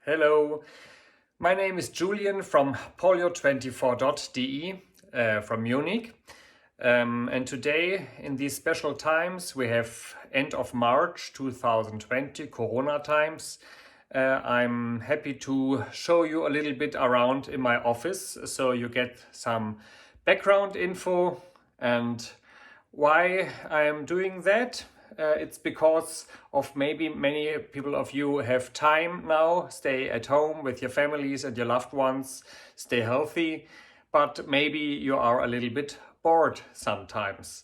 Hello, my name is Julian from polio24.de from Munich. And today, in these special times, we have end of March 2020, Corona times. I'm happy to show you a little bit around in my office so you get some background info. And why I am doing that? It's because of maybe many people of you have time now, stay at home with your families and your loved ones, stay healthy, but maybe you are a little bit bored sometimes.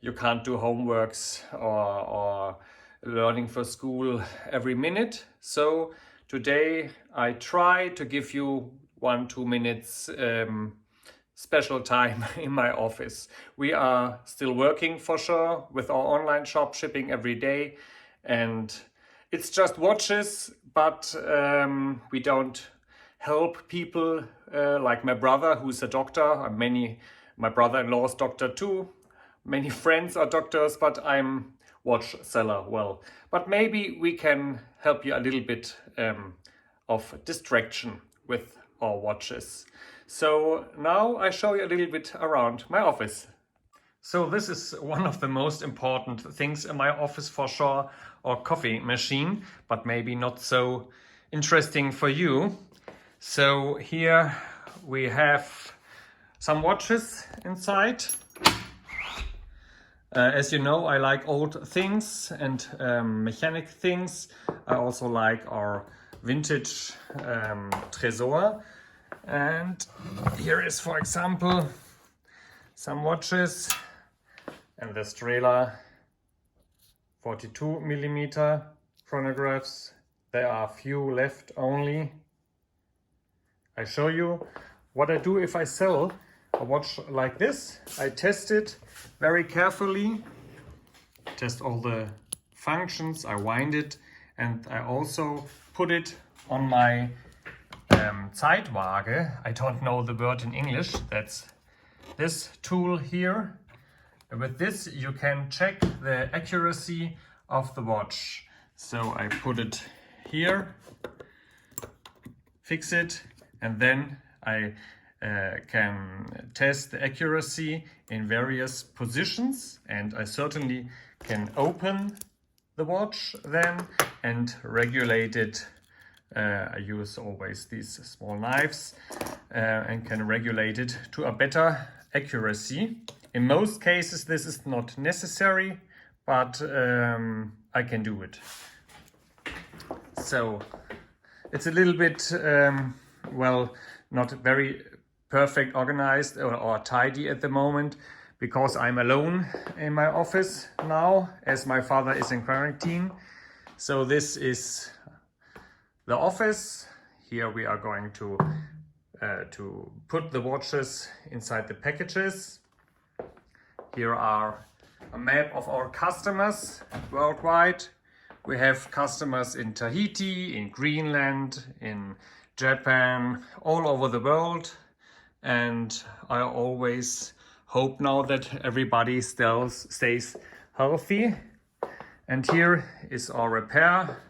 You can't do homeworks or learning for school every minute. So today I try to give you 1-2 minutes special time in my office. We are still working for sure with our online shop, shipping every day, and it's just watches, but we don't help people like my brother, who's a doctor. My brother-in-law is doctor too. Many friends are doctors, but I'm watch seller. Well, but maybe we can help you a little bit of distraction with our watches. So now I show you a little bit around my office. So this is one of the most important things in my office for sure, our coffee machine, but maybe not so interesting for you. So here we have some watches inside. As you know, I like old things and mechanic things. I also like our vintage Tresor. And here is, for example, some watches and the Strela 42mm chronographs. There are few left only. I show you what I do if I sell a watch like this. I test it very carefully, test all the functions, I wind it, and I also put it on my Zeitwaage. I don't know the word in English. That's this tool here. With this you can check the accuracy of the watch. So I put it here, fix it, and then I can test the accuracy in various positions, and I certainly can open the watch then and regulate it. I use always these small knives and can regulate it to a better accuracy. In most cases this is not necessary, but I can do it. So it's a little bit, not very perfect organized or tidy at the moment, because I'm alone in my office now, as my father is in quarantine. So this is the office. Here we are going to put the watches inside the packages. Here are a map of our customers worldwide. We have customers in Tahiti, in Greenland, in Japan, all over the world. And I always hope now that everybody still stays healthy. And here is our repair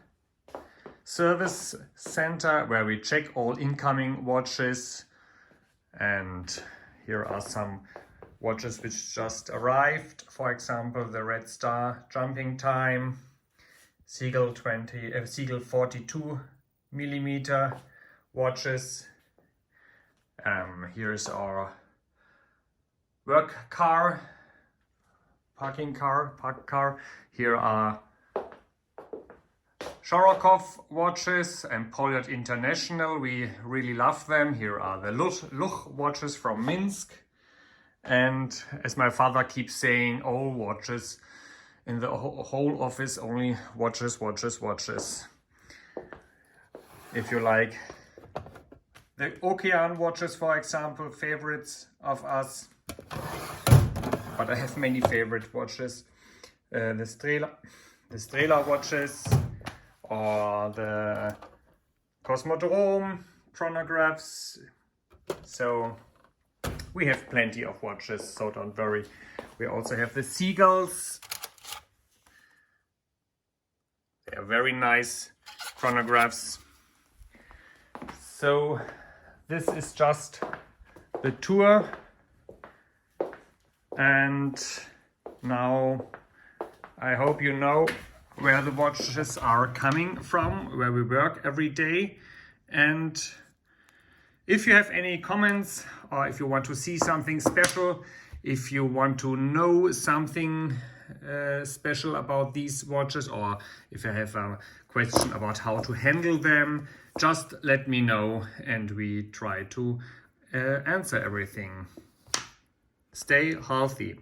service center where we check all incoming watches. And here are some watches which just arrived. For example, the Red Star jumping time, Siegel 42mm watches. Here is our work car, park car. Here are Shorokov watches and Polyot International. We really love them. Here are the Luch watches from Minsk. And as my father keeps saying, all watches in the whole office, only watches. If you like the Okean watches, for example, favorites of us. But I have many favorite watches. The Strela watches, or the Cosmodrome chronographs. So we have plenty of watches, so don't worry. We also have the Seagulls. They are very nice chronographs. So this is just the tour, and now I hope you know where the watches are coming from, where we work every day. And if you have any comments, or if you want to see something special, if you want to know something special about these watches, or if you have a question about how to handle them, just let me know and we try to answer everything. Stay healthy.